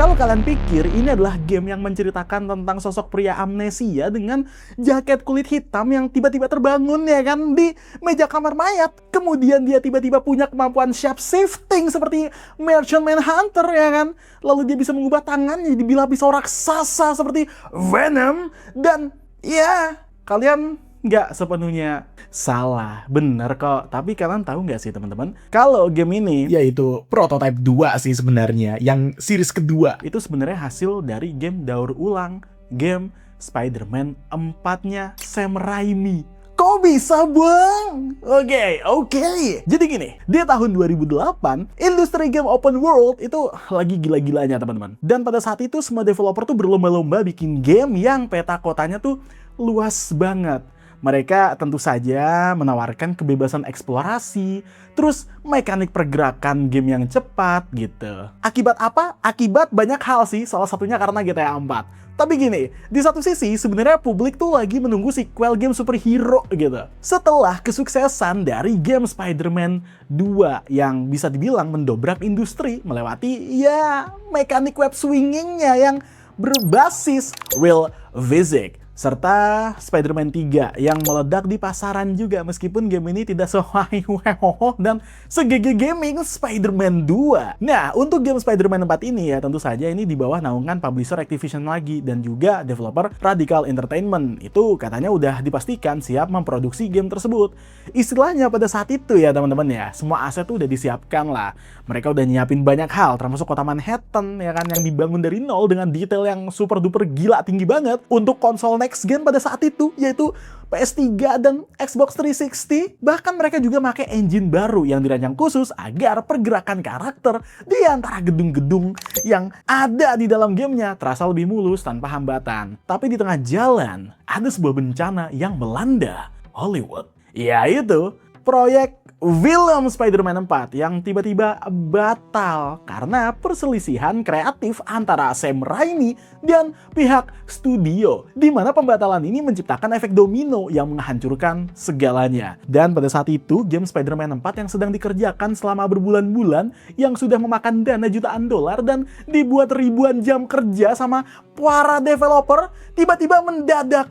Kalau kalian pikir ini adalah game yang menceritakan tentang sosok pria amnesia dengan jaket kulit hitam yang tiba-tiba terbangun ya kan di meja kamar mayat. Kemudian dia tiba-tiba punya kemampuan shape-shifting seperti Martian Manhunter ya kan. Lalu dia bisa mengubah tangannya jadi bilah pisau raksasa seperti Venom. Dan ya, kalian nggak sepenuhnya salah, bener kok. Tapi kalian tahu nggak sih teman-teman, kalau game ini yaitu Prototype 2 sih sebenarnya, yang series kedua. itu sebenarnya hasil dari game daur ulang game Spider-Man 4-nya Sam Raimi. Kok bisa bang? Oke. Jadi gini, di tahun 2008, industri game open world itu lagi gila-gilanya teman-teman. Dan pada saat itu semua developer tuh berlomba-lomba bikin game yang peta kotanya tuh luas banget. Mereka tentu saja menawarkan kebebasan eksplorasi, terus mekanik pergerakan game yang cepat gitu. Akibat apa? Akibat banyak hal sih, salah satunya karena GTA 4. Tapi gini, di satu sisi sebenarnya publik tuh lagi menunggu sequel game superhero gitu. Setelah kesuksesan dari game Spider-Man 2 yang bisa dibilang mendobrak industri melewati ya mekanik web swingingnya yang berbasis real physics. Serta Spider-Man 3 yang meledak di pasaran juga meskipun game ini tidak sewahiwehoho dan segege gaming Spider-Man 2. Nah, untuk game Spider-Man 4 ini ya tentu saja ini di bawah naungan publisher Activision lagi dan juga developer Radical Entertainment. Itu katanya udah dipastikan siap memproduksi game tersebut. Istilahnya pada saat itu ya teman-teman ya, semua aset tuh udah disiapkan lah. Mereka udah nyiapin banyak hal termasuk kota Manhattan ya kan yang dibangun dari nol dengan detail yang super duper gila tinggi banget untuk konsol next gen pada saat itu, yaitu PS3 dan Xbox 360. Bahkan mereka juga pakai engine baru yang dirancang khusus agar pergerakan karakter di antara gedung-gedung yang ada di dalam gamenya terasa lebih mulus tanpa hambatan. Tapi di tengah jalan ada sebuah bencana yang melanda Hollywood, yaitu proyek film Spider-Man 4 yang tiba-tiba batal karena perselisihan kreatif antara Sam Raimi dan pihak studio, di mana pembatalan ini menciptakan efek domino yang menghancurkan segalanya. Dan pada saat itu, game Spider-Man 4 yang sedang dikerjakan selama berbulan-bulan, yang sudah memakan dana jutaan dolar dan dibuat ribuan jam kerja sama para developer, tiba-tiba mendadak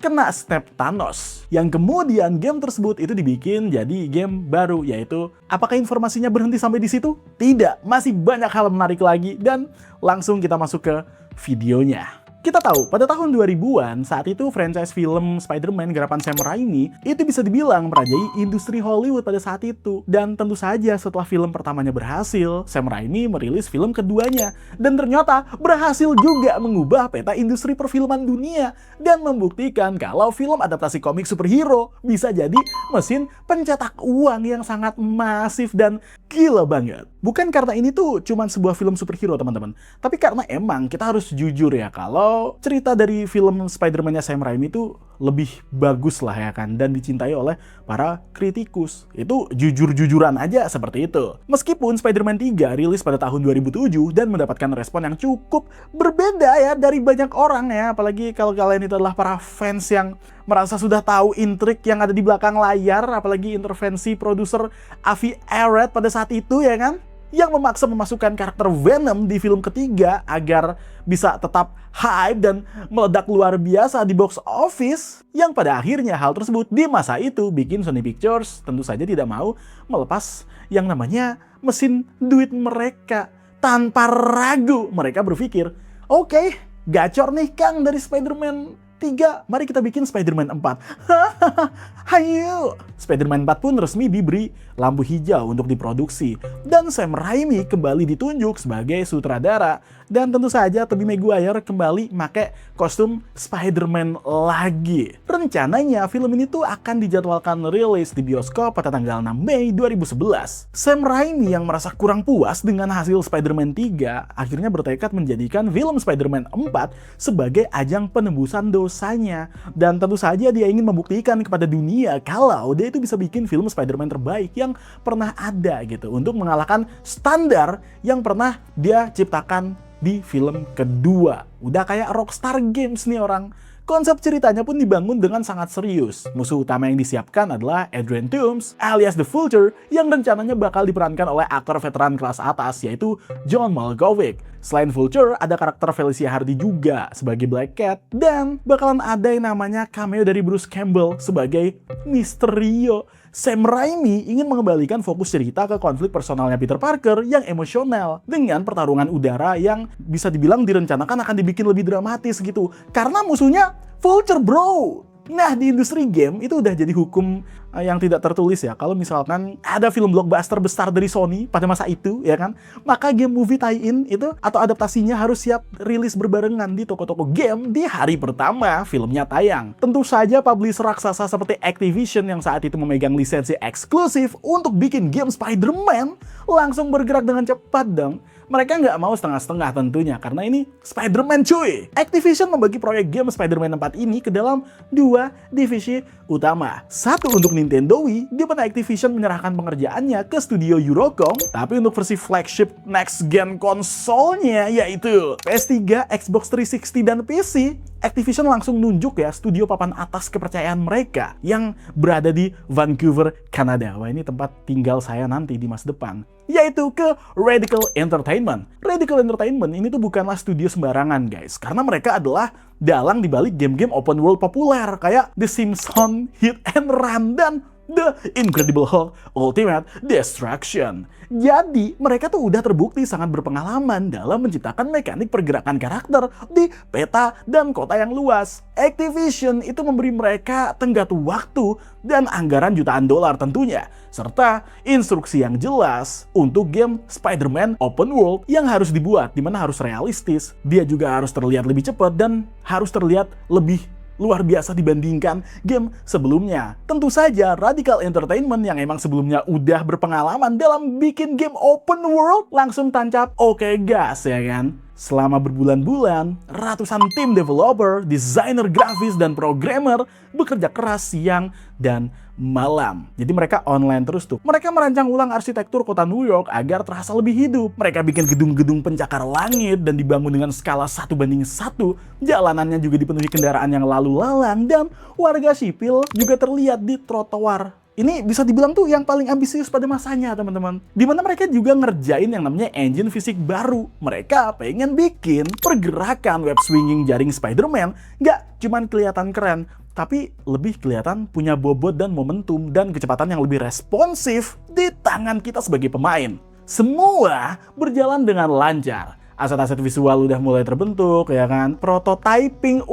kena snap Thanos. Yang kemudian game tersebut itu dibikin jadi game baru, yaitu apakah informasinya berhenti sampai di situ? Tidak, masih banyak hal menarik lagi dan langsung kita masuk ke videonya. Kita tahu, pada tahun 2000-an, saat itu franchise film Spider-Man garapan Sam Raimi itu bisa dibilang merajai industri Hollywood pada saat itu. Dan tentu saja setelah film pertamanya berhasil, Sam Raimi merilis film keduanya. Dan ternyata berhasil juga mengubah peta industri perfilman dunia dan membuktikan kalau film adaptasi komik superhero bisa jadi mesin pencetak uang yang sangat masif dan gila banget. Bukan karena ini tuh cuman sebuah film superhero teman-teman, tapi karena emang kita harus jujur ya kalau cerita dari film Spider-Man-nya Sam Raimi itu lebih bagus lah ya kan, dan dicintai oleh para kritikus. Itu jujur-jujuran aja seperti itu. Meskipun Spider-Man 3 rilis pada tahun 2007 dan mendapatkan respon yang cukup berbeda ya dari banyak orang ya, apalagi kalau kalian itu adalah para fans yang merasa sudah tahu intrik yang ada di belakang layar, apalagi intervensi produser Avi Arad pada saat itu ya kan, yang memaksa memasukkan karakter Venom di film ketiga agar bisa tetap hype dan meledak luar biasa di box office, yang pada akhirnya hal tersebut di masa itu bikin Sony Pictures tentu saja tidak mau melepas yang namanya mesin duit mereka. Tanpa ragu mereka berpikir, oke, gacor nih Kang dari Spider-Man 3, mari kita bikin Spider-Man 4. Hayo! Spider-Man 4 pun resmi diberi lampu hijau untuk diproduksi. Dan Sam Raimi kembali ditunjuk sebagai sutradara. Dan tentu saja Tobey Maguire kembali pakai kostum Spider-Man lagi. Rencananya film ini tuh akan dijadwalkan rilis di bioskop pada tanggal 6 Mei 2011. Sam Raimi yang merasa kurang puas dengan hasil Spider-Man 3 akhirnya bertekad menjadikan film Spider-Man 4 sebagai ajang penembusan dosanya. Dan tentu saja dia ingin membuktikan kepada dunia kalau dia itu bisa bikin film Spider-Man terbaik yang pernah ada gitu, untuk mengalahkan standar yang pernah dia ciptakan di film kedua. Udah kayak Rockstar Games nih orang. Konsep ceritanya pun dibangun dengan sangat serius. Musuh utama yang disiapkan adalah Adrian Toomes alias The Vulture yang rencananya bakal diperankan oleh aktor veteran kelas atas yaitu John Malkovich. Selain Vulture, ada karakter Felicia Hardy juga sebagai Black Cat dan bakalan ada yang namanya cameo dari Bruce Campbell sebagai Mysterio. Sam Raimi ingin mengembalikan fokus cerita ke konflik personalnya Peter Parker yang emosional dengan pertarungan udara yang bisa dibilang direncanakan akan dibikin lebih dramatis gitu. Karena musuhnya Vulture, bro. Nah, di industri game itu udah jadi hukum yang tidak tertulis ya. Kalau misalkan ada film blockbuster besar dari Sony pada masa itu, ya kan, maka game movie tie-in itu atau adaptasinya harus siap rilis berbarengan di toko-toko game di hari pertama filmnya tayang. Tentu saja publisher raksasa seperti Activision yang saat itu memegang lisensi eksklusif untuk bikin game Spider-Man langsung bergerak dengan cepat dong. Mereka nggak mau setengah-setengah tentunya, karena ini Spider-Man cuy. Activision membagi proyek game Spider-Man 4 ini ke dalam dua divisi utama. Satu untuk Nintendo Wii, di mana Activision menyerahkan pengerjaannya ke studio Eurocom. Tapi untuk versi flagship next-gen konsolnya, yaitu PS3, Xbox 360, dan PC, Activision langsung nunjuk ya studio papan atas kepercayaan mereka yang berada di Vancouver, Kanada. Wah, ini tempat tinggal saya nanti di masa depan. Yaitu ke Radical Entertainment. Radical Entertainment ini tuh bukanlah studio sembarangan guys, karena mereka adalah dalang dibalik game-game open world populer kayak The Simpsons, Hit and Run, dan The Incredible Hulk Ultimate Destruction. Jadi, mereka tuh udah terbukti sangat berpengalaman dalam menciptakan mekanik pergerakan karakter di peta dan kota yang luas. Activision itu memberi mereka tenggat waktu dan anggaran jutaan dolar tentunya, serta instruksi yang jelas untuk game Spider-Man Open World yang harus dibuat, dimana harus realistis, dia juga harus terlihat lebih cepat dan harus terlihat lebih luar biasa dibandingkan game sebelumnya. Tentu saja Radical Entertainment yang emang sebelumnya udah berpengalaman dalam bikin game open world langsung tancap oke gas ya kan. Selama berbulan-bulan, ratusan tim developer, desainer grafis, dan programmer bekerja keras siang dan malam. Jadi mereka online terus tuh. Mereka merancang ulang arsitektur kota New York agar terasa lebih hidup. Mereka bikin gedung-gedung pencakar langit dan dibangun dengan skala 1:1. Jalanannya juga dipenuhi kendaraan yang lalu lalang dan warga sipil juga terlihat di trotoar. Ini bisa dibilang tuh yang paling ambisius pada masanya teman-teman. Dimana mereka juga ngerjain yang namanya engine fisik baru. Mereka pengen bikin pergerakan web swinging jaring Spider-Man nggak cuman kelihatan keren, tapi lebih kelihatan punya bobot dan momentum dan kecepatan yang lebih responsif di tangan kita sebagai pemain. Semua berjalan dengan lancar. Aset-aset visual udah mulai terbentuk, ya kan? Prototyping,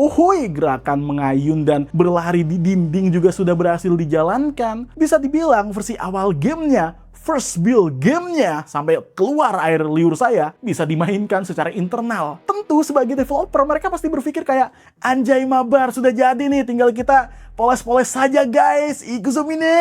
gerakan mengayun dan berlari di dinding juga sudah berhasil dijalankan. Bisa dibilang versi awal gamenya, first build gamenya, sampai keluar air liur saya, bisa dimainkan secara internal. Tentu sebagai developer, mereka pasti berpikir kayak, anjay mabar, sudah jadi nih, tinggal kita poles-poles saja guys, ikusumine.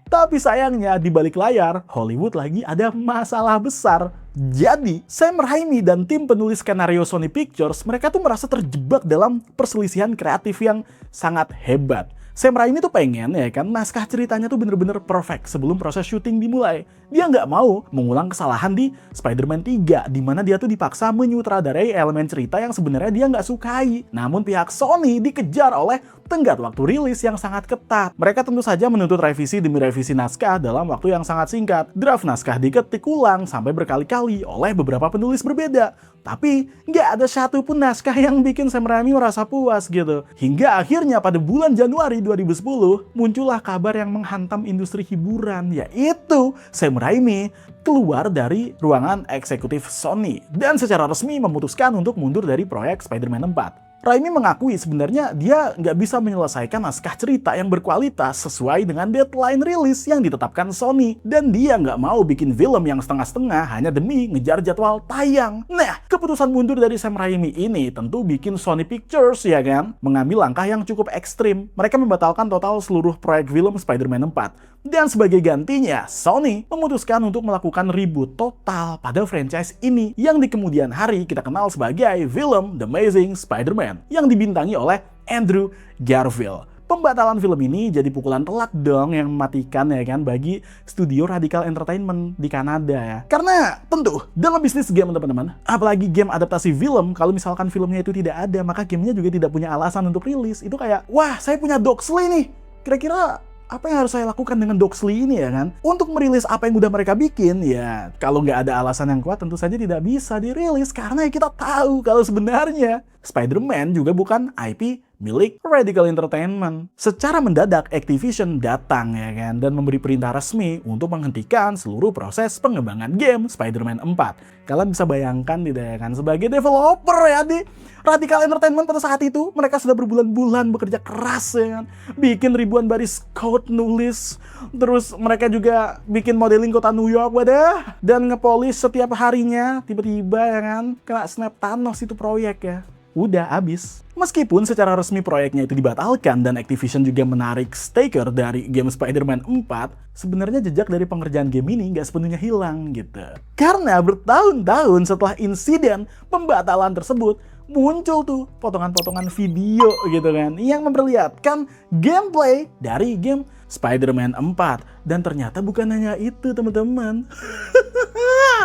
Tapi sayangnya di balik layar, Hollywood lagi ada masalah besar. Jadi, Sam Raimi dan tim penulis skenario Sony Pictures, mereka tuh merasa terjebak dalam perselisihan kreatif yang sangat hebat. Sam Raimi tuh pengen ya kan naskah ceritanya tuh bener-bener perfect sebelum proses syuting dimulai. Dia nggak mau mengulang kesalahan di Spider-Man 3 di mana dia tuh dipaksa menyutradarai elemen cerita yang sebenarnya dia nggak sukai. Namun pihak Sony dikejar oleh tenggat waktu rilis yang sangat ketat. Mereka tentu saja menuntut revisi demi revisi naskah dalam waktu yang sangat singkat. Draft naskah diketik ulang sampai berkali-kali oleh beberapa penulis berbeda. Tapi nggak ada satupun naskah yang bikin Sam Raimi merasa puas gitu. Hingga akhirnya pada bulan Januari 2010 muncullah kabar yang menghantam industri hiburan, yaitu Sam Raimi keluar dari ruangan eksekutif Sony dan secara resmi memutuskan untuk mundur dari proyek Spider-Man 4. Raimi mengakui sebenarnya dia nggak bisa menyelesaikan naskah cerita yang berkualitas sesuai dengan deadline rilis yang ditetapkan Sony. Dan dia nggak mau bikin film yang setengah-setengah hanya demi ngejar jadwal tayang. Nah, keputusan mundur dari Sam Raimi ini tentu bikin Sony Pictures ya kan mengambil langkah yang cukup ekstrim. Mereka membatalkan total seluruh proyek film Spider-Man 4. Dan sebagai gantinya, Sony memutuskan untuk melakukan reboot total pada franchise ini yang di kemudian hari kita kenal sebagai film The Amazing Spider-Man yang dibintangi oleh Andrew Garfield. Pembatalan film ini jadi pukulan telak dong yang mematikan ya kan bagi studio Radical Entertainment di Kanada ya. Karena tentu dalam bisnis game teman-teman, apalagi game adaptasi film, kalau misalkan filmnya itu tidak ada, maka gamenya juga tidak punya alasan untuk rilis. Itu kayak, wah saya punya Doxley nih, kira-kira apa yang harus saya lakukan dengan Doxley ini ya kan? Untuk merilis apa yang udah mereka bikin, ya kalau nggak ada alasan yang kuat tentu saja tidak bisa dirilis. Karena kita tahu kalau sebenarnya Spider-Man juga bukan IP milik Radical Entertainment. Secara mendadak Activision datang ya kan dan memberi perintah resmi untuk menghentikan seluruh proses pengembangan game Spider-Man 4. Kalian bisa bayangkan tidak ya kan, sebagai developer ya di Radical Entertainment pada saat itu mereka sudah berbulan-bulan bekerja keras ya kan, bikin ribuan baris code nulis, terus mereka juga bikin modeling kota New York wadah, dan ngepolis setiap harinya. Tiba-tiba ya kan kena snap Thanos itu proyek ya. Udah habis. Meskipun secara resmi proyeknya itu dibatalkan dan Activision juga menarik staker dari game Spider-Man 4, sebenarnya jejak dari pengerjaan game ini nggak sepenuhnya hilang gitu. Karena bertahun-tahun setelah insiden pembatalan tersebut, muncul tuh potongan-potongan video gitu kan yang memperlihatkan gameplay dari game Spider-Man 4. Dan ternyata bukan hanya itu teman-teman.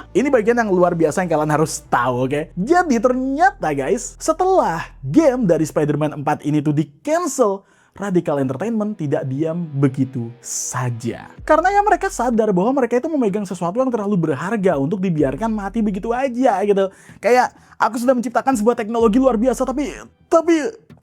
Ini bagian yang luar biasa yang kalian harus tahu, oke? Jadi ternyata guys, setelah game dari Spider-Man 4 ini tuh di-cancel, Radical Entertainment tidak diam begitu saja. Karena ya mereka sadar bahwa mereka itu memegang sesuatu yang terlalu berharga untuk dibiarkan mati begitu aja gitu. Kayak, aku sudah menciptakan sebuah teknologi luar biasa, tapi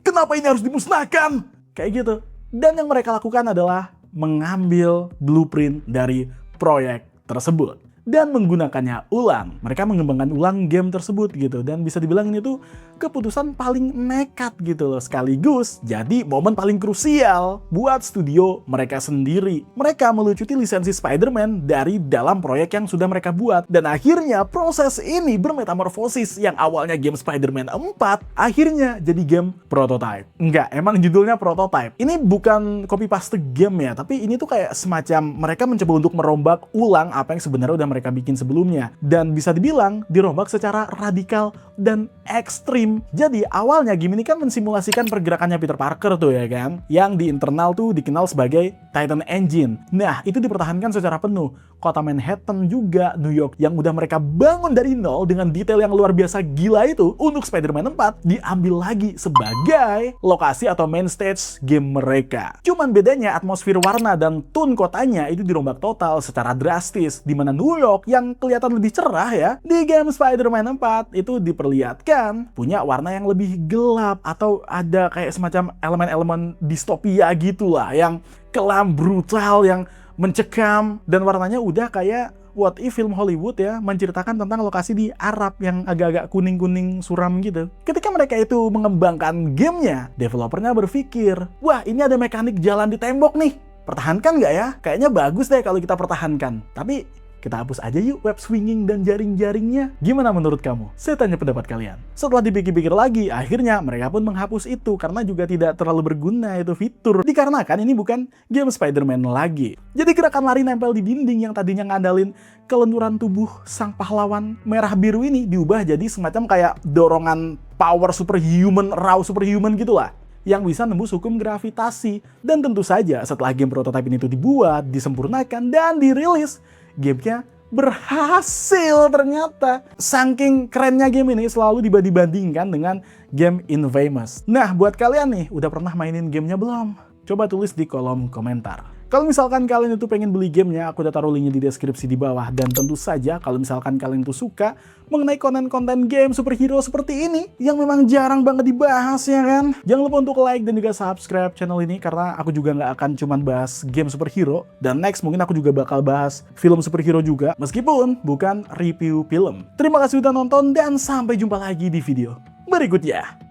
kenapa ini harus dimusnahkan? Kayak gitu. Dan yang mereka lakukan adalah mengambil blueprint dari proyek tersebut dan menggunakannya ulang. Mereka mengembangkan ulang game tersebut gitu, dan bisa dibilang ini tuh keputusan paling nekat gitu loh, sekaligus jadi momen paling krusial buat studio mereka sendiri. Mereka melucuti lisensi Spider-Man dari dalam proyek yang sudah mereka buat, dan akhirnya proses ini bermetamorfosis. Yang awalnya game Spider-Man 4 akhirnya jadi game prototype. Enggak, emang judulnya prototype. Ini bukan copy paste game ya, tapi ini tuh kayak semacam mereka mencoba untuk merombak ulang apa yang sebenarnya udah mereka bikin sebelumnya, dan bisa dibilang dirombak secara radikal dan ekstrim. Jadi awalnya game ini kan mensimulasikan pergerakannya Peter Parker tuh ya kan, yang di internal tuh dikenal sebagai Titan Engine. Nah itu dipertahankan secara penuh. Kota Manhattan juga, New York yang udah mereka bangun dari nol dengan detail yang luar biasa gila itu, untuk Spider-Man 4 diambil lagi sebagai lokasi atau main stage game mereka. Cuman bedanya atmosfer, warna, dan tone kotanya itu dirombak total secara drastis, di mana New York yang kelihatan lebih cerah ya, di game Spider-Man 4 itu diperlihatkan punya warna yang lebih gelap, atau ada kayak semacam elemen-elemen distopia gitulah, yang kelam, brutal, yang mencekam, dan warnanya udah kayak what if film Hollywood ya, menceritakan tentang lokasi di Arab yang agak-agak kuning-kuning suram gitu. Ketika mereka itu mengembangkan gamenya, developernya berpikir, wah ini ada mekanik jalan di tembok nih, pertahankan nggak ya? Kayaknya bagus deh kalau kita pertahankan. Tapi kita hapus aja yuk web swinging dan jaring-jaringnya. Gimana menurut kamu? Saya tanya pendapat kalian. Setelah dipikir-pikir lagi, akhirnya mereka pun menghapus itu karena juga tidak terlalu berguna itu fitur. Dikarenakan ini bukan game Spider-Man lagi. Jadi gerakan lari nempel di dinding yang tadinya ngandalin kelenturan tubuh sang pahlawan merah biru ini diubah jadi semacam kayak dorongan power superhuman, raw superhuman gitulah, yang bisa nembus hukum gravitasi. Dan tentu saja setelah game prototipe ini tuh dibuat, disempurnakan, dan dirilis, gamenya berhasil ternyata. Saking kerennya game ini selalu dibanding-bandingkan dengan game Infamous. Nah, buat kalian nih, udah pernah mainin gamenya belum? Coba tulis di kolom komentar. Kalau misalkan kalian itu pengen beli gamenya, aku udah taruh linknya di deskripsi di bawah. Dan tentu saja kalau misalkan kalian itu suka mengenai konten-konten game superhero seperti ini, yang memang jarang banget dibahas ya kan, jangan lupa untuk like dan juga subscribe channel ini, karena aku juga nggak akan cuman bahas game superhero. Dan next mungkin aku juga bakal bahas film superhero juga, meskipun bukan review film. Terima kasih udah nonton, dan sampai jumpa lagi di video berikutnya.